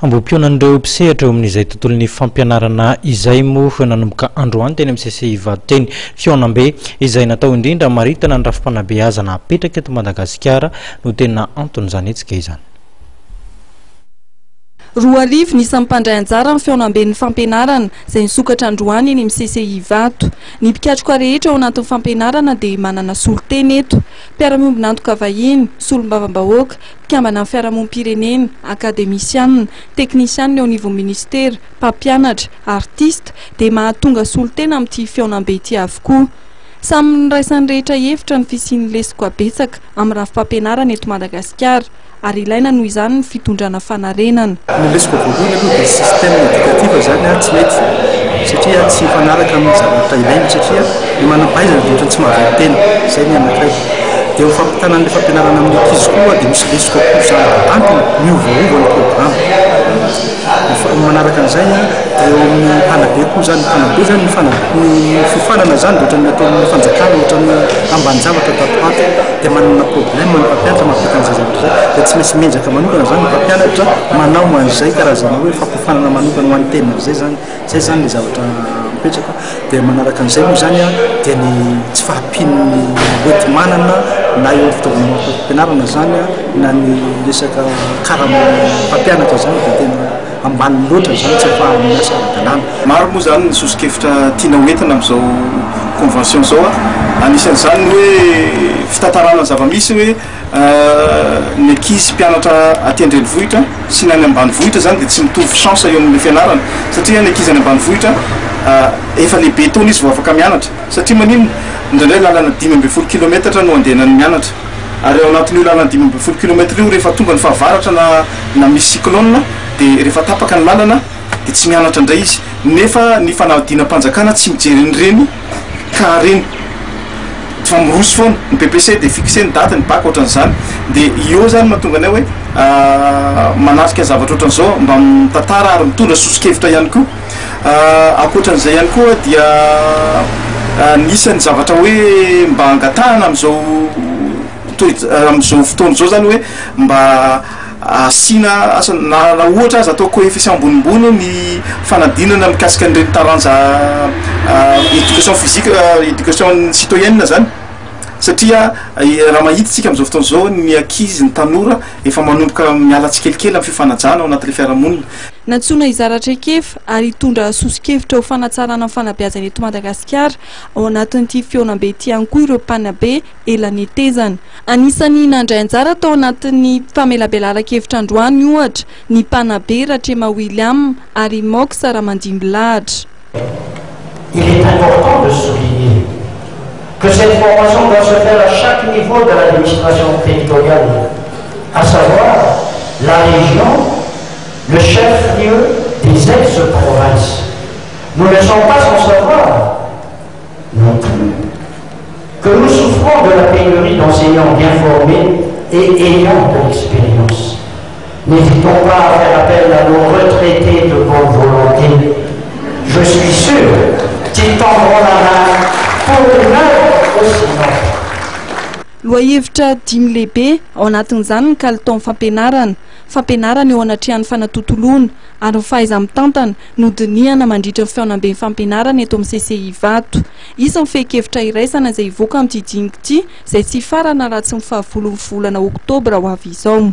ambom-pionan'ireo mpisehatra eo amin'izay tontolon'ny fampianarana izay moa nanomboka androany teny amin'ny CCI Vaditeny Fiaonambe izay natao indrindra maritana ny rafim-panabeazana apetraka eto Madagasikara no tena antony izany etsika izany. Roa arivo ny sampandray anjara amin'ny Fiaonamben'ny fampianarana izay nisokatra androany eny amin'ny CCI Vato. Ny mpikatroka rehetra ao anatin'ny fampianarana dia manana solo-teny eto: mpiara-miombina nantoka vahiny, solombavam-bahoaka, mpikambana amin'ny fiarahamonim-pirenena, akademisianina, teknisianina ao anivon'ny ministera, mpampianatra, artista dia mahatonga solo-tena amin'ity Fiaonambe ity avokoa. Samy niraisan'ny rehetra hevitra ny fisian'ny lesiko abetsaka amin'ny rafim-pampianarana eto Madagasikara ary ilaina noho izany ny fitondrana fanarenana. Ny lesiko voalohany aloha dia système éducatif zany tsy mety satria tsy mifanaraka amin'ny zavatra ilaina satria ny manam-pahaizana dia tsy mahavita tena izay ny anankiray. Dia mifampitana ny fampianarana amin'ny ankizy koa dia misy lesiko kosa antony miovaova ny programme. Manaraka an'izay eo amin'ny mpanabe koa zany mpanabe zany ny fifanana zany dia ohatran'ny ataon'ny fanjakana ohatran'ny ambany zavatra tatoato dia manana problème ny mpampianatra mampita an'izay zavatra zay dia tsy maintsy menjaka manokana zany ny mpampianatra manao an'izay karazana hoe fampifanana manokana ho an'ny tena zay zany ny zavatra mipetraka. Dia manaraka an'izay moa zany dia ny tsy fahampian'ny hoety manana na eo fitaovana fampianarana zany na ny resaka karama mpampianatra zany dia tena ambany loatra zany tsy efa miasa ara-dalàna. Maro moa zany ny sosokevitra tiana hoentina amin'izao convention zao anisan'izany hoe fitantarana ny zava-misy hoe ny ankizy mpianatra aty an-drenivohitra sy ny any ambanivohitra zany dia tsy mitovy chance eo amin'ny fianarana satria ny ankizy any ambanivohitra efa lehibe taona izy vao afaka mianatra satria manino indraindray lalana 5 kilometatra no andehanany mianatra ary ao anatin'io lalana 5 kilometatra io rehefa tonga ny fahavaratra na misy cyclone dia rehefa tapaka ny lalana dia tsy mianatra indray izy nefa ny fanadinam-panjakana tsy mijery ny reny ka reny fa miroso foana ny PPC dia fixé ny daty ny bac ohatran'izany dia io zany mahatonga anay hoe manarika zavatra ohatran'izao mba mitantara ary mitondra sosokevitra ihany koa. Ankoatran'izay ihany koa dia nisany zavatra hoe mba angatahana amin'izao fotoana zao zany hoe mba asina na ohatra azy atao coefficient ambonimbony ny fanadinana mikasika an'ireny taranja éducation physique éducation citoyenne zany satria raha mahitsika amin'izao fotoana zao ny ankizy ny tanora efa manomboka miala tsikelikely amin'ny fifanajana ao anatin'ilay fiarahamonina. Natsoina izaratra ekefa ary hitondra sosokevitra ho fanatsarana amin'ny fanabeazana eto Madagasikara ao anatin'ity Fiaonambe ity ihany koa ireo mpanabe elanetezana. Anisany nandray anjara tao anatin'ny famelabelaran-kevitra androany ohatra ny mpanabe Ratrema William ary Mox Ramandimby Lahatra. Il est important de souligner que cette formation doit se faire à chaque niveau de l'administration territoriale, à savoir la région, le chef-lieu des ex-provinces. Nous ne sommes pas sans savoir non plus que nous souffrons de la pénurie d'enseignants bien formés et ayant de l'expérience. N'hésitons pas à faire appel à nos retraités de bonne volonté. Je suis sûr qu'ils tendront la main pour une œuvre aussi noble. Loahevitra 5 lehibe ao anatin'izany ny kalitao fampianarana eo anatrehan'ny fanatontoloana ary ny fahaiza-mitantana no dinihana mandritra ny Fiaonamben'ny fampianarana eto amin'ny CCI Vato. Isan'ny fehi-kevitra iraisana izay ivoaka amin'ity diniko ity izay tsy farana raha tsy ny 10 volana Oktobra ho avy izao.